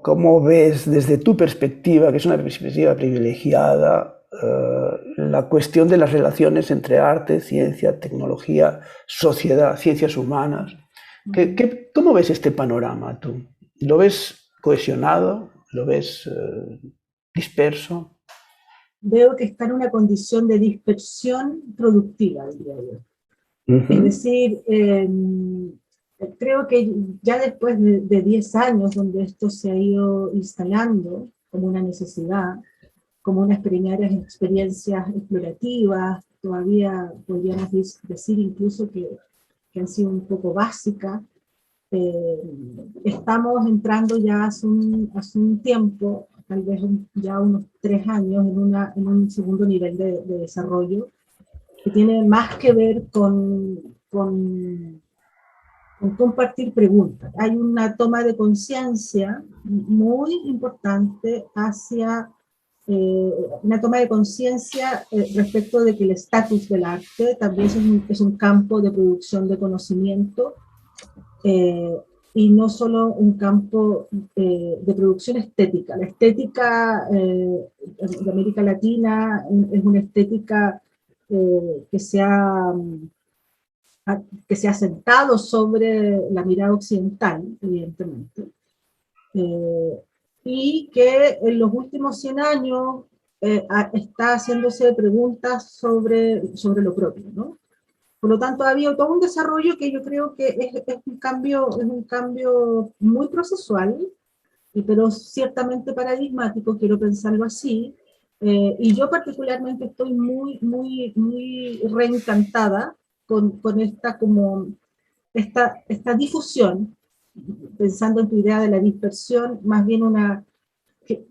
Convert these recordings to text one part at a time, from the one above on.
¿Cómo ves desde tu perspectiva, que es una perspectiva privilegiada, la cuestión de las relaciones entre arte, ciencia, tecnología, sociedad, ciencias humanas? ¿Cómo ves este panorama tú? ¿Lo ves cohesionado? ¿Lo ves disperso? Veo que está en una condición de dispersión productiva, diría yo. Es Ujú. decir, creo que ya después de 10 años donde esto se ha ido instalando como una necesidad, como unas primeras experiencias explorativas, todavía podríamos decir incluso que han sido un poco básicas, eh, estamos entrando ya hace un tiempo, tal vez ya unos 3 años, en un segundo nivel de desarrollo que tiene más que ver con compartir preguntas. Hay una toma de conciencia muy importante hacia una toma de conciencia respecto de que el estatus del arte también es un campo de producción de conocimiento eh, y no solo un campo de producción estética. La estética de América Latina es una estética que que se ha sentado sobre la mirada occidental, evidentemente, eh, y que en los últimos 100 años está haciéndose preguntas sobre lo propio, ¿no? Por lo tanto, ha habido todo un desarrollo que yo creo que es un cambio muy procesual, pero ciertamente paradigmático, quiero pensarlo así, y yo particularmente estoy muy reencantada con esta difusión, pensando en tu idea de la dispersión, más bien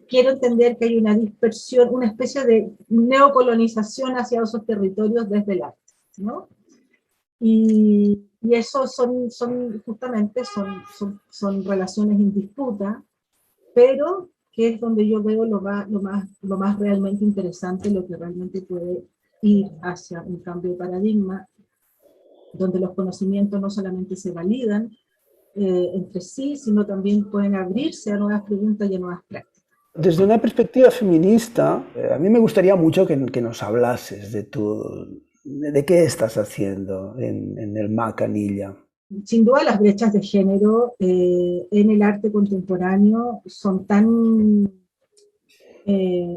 quiero entender que hay una dispersión, una especie de neocolonización hacia esos territorios desde el arte, ¿no? Y eso justamente son relaciones en disputa, pero que es donde yo veo lo más realmente interesante, lo que realmente puede ir hacia un cambio de paradigma, donde los conocimientos no solamente se validan entre sí, sino también pueden abrirse a nuevas preguntas y a nuevas prácticas. Desde una perspectiva feminista, a mí me gustaría mucho que nos hablases de qué estás haciendo en el MAC Anilla. Sin duda las brechas de género en el arte contemporáneo son tan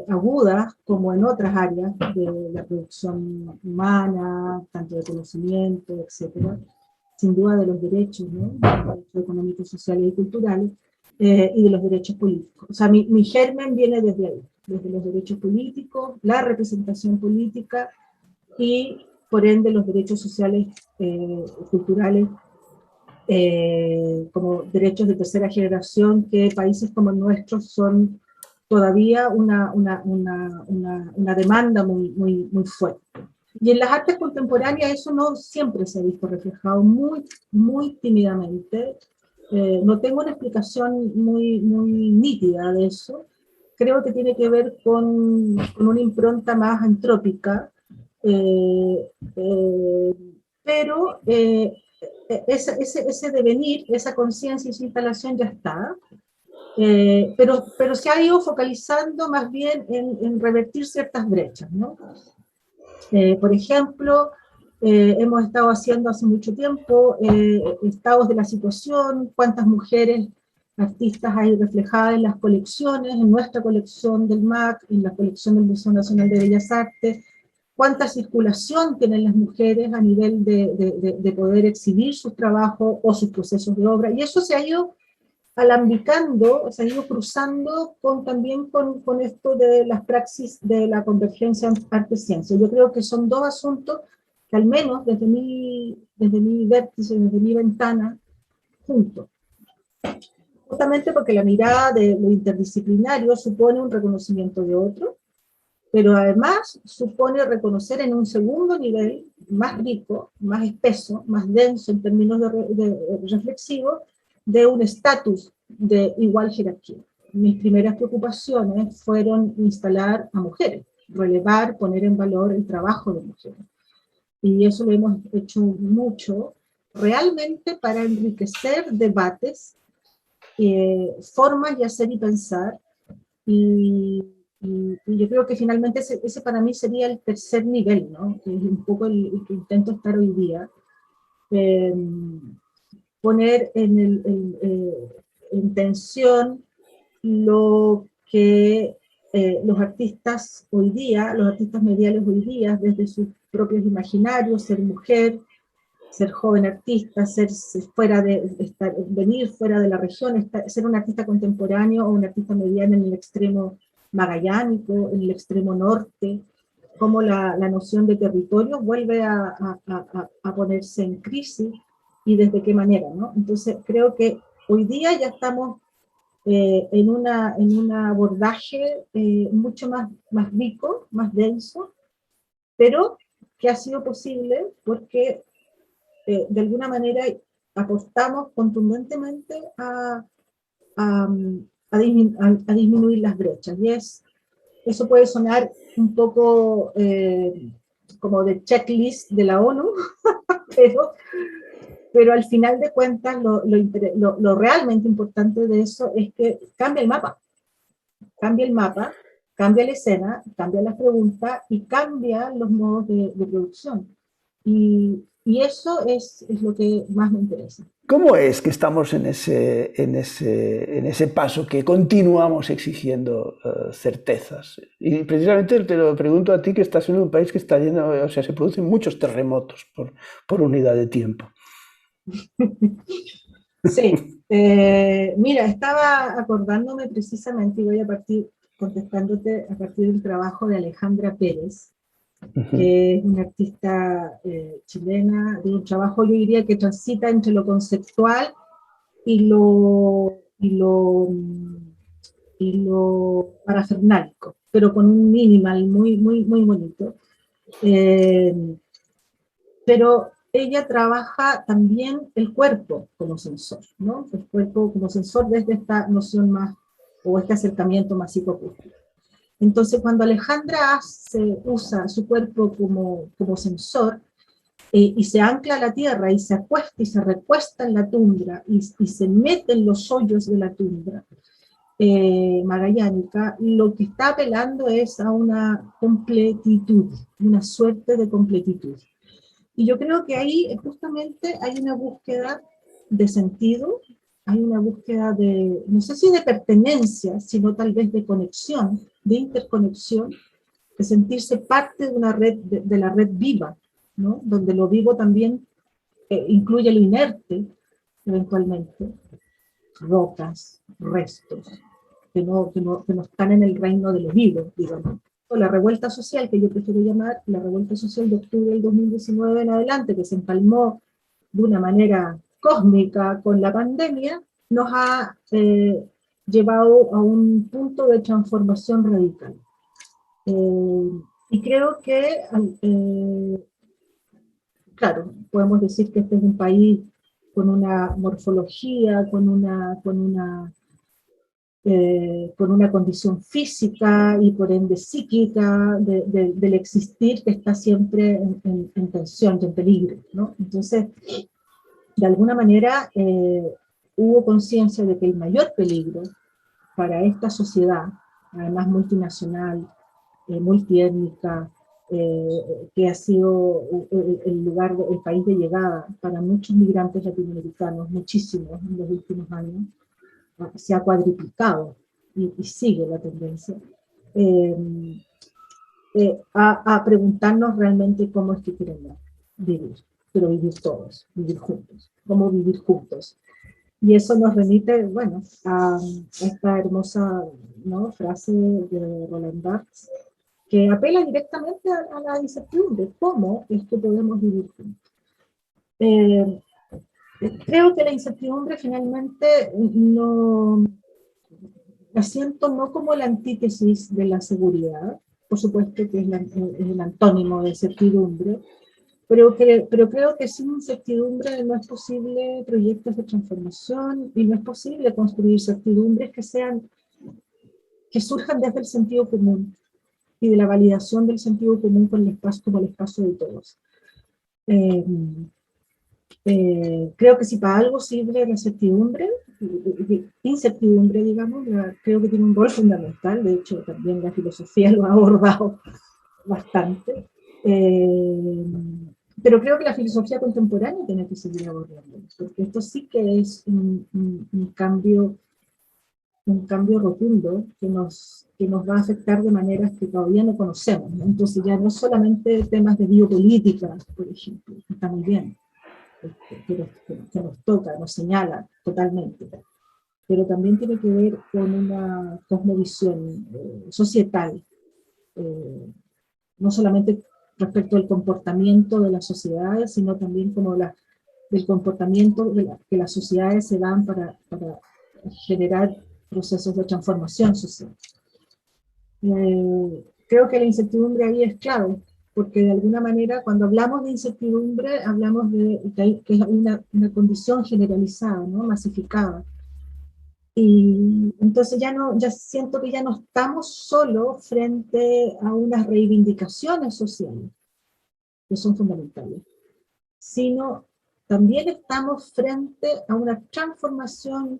agudas como en otras áreas de la producción humana, tanto de conocimiento, etcétera, sin duda de los derechos, ¿no? De los derechos económicos, sociales y culturales, y de los derechos políticos. O sea, mi germen viene desde ahí, desde los derechos políticos, la representación política y, por ende, los derechos sociales, culturales, como derechos de tercera generación, que países como el nuestro son todavía una demanda muy fuerte. Y en las artes contemporáneas eso no siempre se ha visto reflejado, muy tímidamente. No tengo una explicación muy nítida de eso. Creo que tiene que ver con una impronta más antrópica, eh, eh, pero ese devenir, esa conciencia y esa instalación ya está, pero se ha ido focalizando más bien en revertir ciertas brechas, ¿no? Por ejemplo, hemos estado haciendo hace mucho tiempo estados de la situación, cuántas mujeres artistas hay reflejadas en las colecciones, en nuestra colección del MAC, en la colección del Museo Nacional de Bellas Artes, cuánta circulación tienen las mujeres a nivel de poder exhibir sus trabajos o sus procesos de obra, y eso se ha ido alambicando, se ha ido cruzando también con esto de las praxis de la convergencia arte-ciencia. Yo creo que son dos asuntos que al menos desde mi vértice, desde mi ventana, juntos. Justamente porque la mirada de lo interdisciplinario supone un reconocimiento de otro, pero además supone reconocer en un segundo nivel más rico, más espeso, más denso en términos de reflexivo, de un estatus de igual jerarquía. Mis primeras preocupaciones fueron instalar a mujeres, relevar, poner en valor el trabajo de mujeres. Y eso lo hemos hecho mucho, realmente para enriquecer debates formas y hacer y pensar, y yo creo que finalmente ese para mí sería el tercer nivel, ¿no? Que es un poco el que intento estar hoy día. Eh, Poner en tensión lo que los artistas hoy día, los artistas mediales hoy día, desde sus propios imaginarios, ser mujer, ser joven artista, venir fuera de la región, ser un artista contemporáneo o un artista mediano en el extremo magallánico, en el extremo norte, cómo la noción de territorio vuelve a ponerse en crisis y desde qué manera, ¿no? Entonces creo que hoy día ya estamos en un abordaje mucho más rico, más denso, pero que ha sido posible porque de alguna manera apostamos contundentemente a, a disminuir las brechas. Y eso puede sonar un poco como de checklist de la ONU, pero al final de cuentas lo realmente importante de eso es que cambia el mapa, cambia la escena, cambia las preguntas y cambia los modos de producción. Y eso es lo que más me interesa. ¿Cómo es que estamos en ese paso que continuamos exigiendo certezas? Y precisamente te lo pregunto a ti, que estás en un país que está lleno, o sea, se producen muchos terremotos por unidad de tiempo. Sí, mira, estaba acordándome precisamente, y voy a partir contestándote a partir del trabajo de Alejandra Pérez, que es una artista chilena, de un trabajo, yo diría, que transita entre lo conceptual y lo parafernálico, pero con un minimal muy bonito. Pero ella trabaja también el cuerpo como sensor, ¿no? El cuerpo como sensor desde esta noción más, o este acercamiento más psicoacústico. Entonces, cuando Alejandra usa su cuerpo como sensor, y se ancla a la tierra y se acuesta y se recuesta en la tundra y se mete en los hoyos de la tundra magallánica, lo que está apelando es a una completitud, una suerte de completitud. Y yo creo que ahí justamente hay una búsqueda de sentido, hay una búsqueda de, no sé si de pertenencia, sino tal vez de conexión, de interconexión, de sentirse parte de una red, de la red viva, ¿no? Donde lo vivo también incluye lo inerte, eventualmente, rocas, restos, que no están en el reino de lo vivo, digamos. O la revuelta social, que yo prefiero llamar la revuelta social de octubre del 2019 en adelante, que se empalmó de una manera cósmica con la pandemia, nos ha llevado a un punto de transformación radical. Y creo que, claro, podemos decir que este es un país con una morfología, con una condición física y por ende psíquica del existir que está siempre en tensión y en peligro, ¿no? Entonces, de alguna manera, hubo conciencia de que el mayor peligro para esta sociedad, además multinacional, multiétnica, que ha sido el país de llegada para muchos migrantes latinoamericanos, muchísimos en los últimos años, se ha cuadriplicado y sigue la tendencia, a preguntarnos realmente cómo es que queremos vivir, pero vivir todos, vivir juntos, cómo vivir juntos. Y eso nos remite, bueno, a esta hermosa, ¿no?, frase de Roland Barthes, que apela directamente a la incertidumbre, cómo es que podemos vivir juntos. Creo que la incertidumbre finalmente la siento no como la antítesis de la seguridad, por supuesto que es el antónimo de certidumbre, pero creo que sin incertidumbre no es posible proyectos de transformación y no es posible construir certidumbres que surjan desde el sentido común y de la validación del sentido común como el espacio de todos. Creo que si para algo sirve la incertidumbre, digamos, creo que tiene un rol fundamental. De hecho, también la filosofía lo ha abordado bastante. Pero creo que la filosofía contemporánea tiene que seguir abordando, porque esto sí que es un cambio rotundo que nos va a afectar de maneras que todavía no conocemos, ¿no? Entonces ya no solamente temas de biopolítica, por ejemplo, que está muy bien, que nos toca, nos señala totalmente, pero también tiene que ver con una cosmovisión societal, no solamente respecto al comportamiento de las sociedades, sino también como del comportamiento que las sociedades se dan para generar procesos de transformación social. Creo que la incertidumbre ahí es clave, porque de alguna manera cuando hablamos de incertidumbre hablamos que es una condición generalizada, ¿no? Masificada. Y entonces ya siento que ya no estamos solo frente a unas reivindicaciones sociales, que son fundamentales, sino también estamos frente a una transformación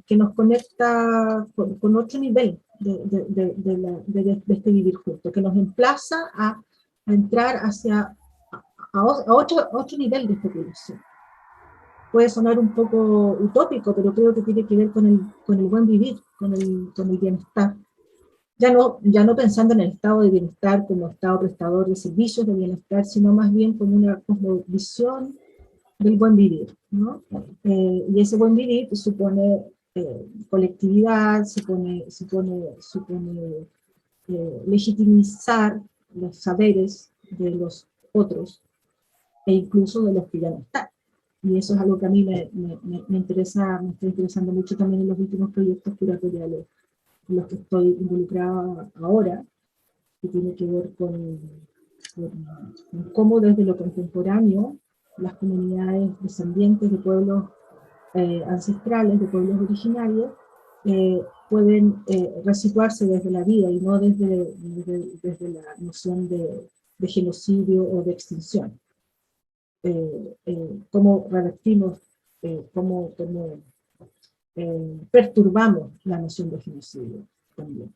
que nos conecta con otro nivel de este vivir juntos, que nos emplaza a entrar a otro nivel de especulación. Puede sonar un poco utópico, pero creo que tiene que ver con el buen vivir, con el bienestar. Ya no pensando en el estado de bienestar como estado prestador de servicios de bienestar, sino más bien como una cosmovisión del buen vivir, ¿no? Y ese buen vivir supone colectividad, supone legitimizar los saberes de los otros e incluso de los que ya no están. Y eso es algo que a mí me está interesando mucho también en los últimos proyectos curatoriales en los que estoy involucrada ahora, que tiene que ver con cómo desde lo contemporáneo las comunidades descendientes de pueblos ancestrales, de pueblos originarios, pueden resituarse desde la vida y no desde la noción de genocidio o de extinción. Cómo revertimos, cómo perturbamos la noción de genocidio también,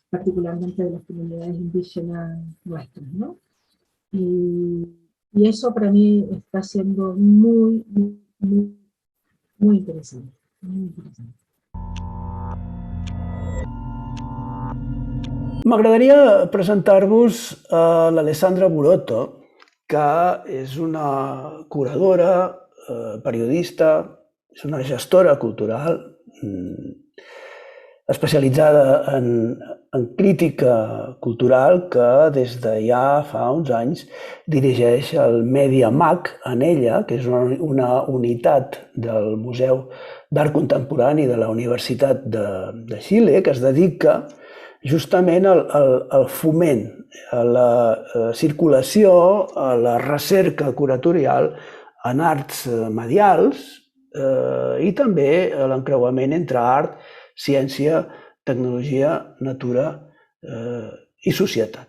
particularmente de las comunidades indígenas nuestras, ¿no? Y eso para mí está siendo muy, muy, muy, muy interesante. Muy interesante. M'agradaria presentar-vos a l'Alessandra Burotto, que és una curadora, periodista, és una gestora cultural especialitzada en crítica cultural que des de ja fa uns anys dirigeix el Media MAC en ella, que és una unitat del Museu d'Art Contemporani de la Universitat de Xile, que es dedica justament al foment, a la circulació, a la recerca curatorial en arts medials i també a l'encreuament entre art, ciència, tecnologia, natura i societat.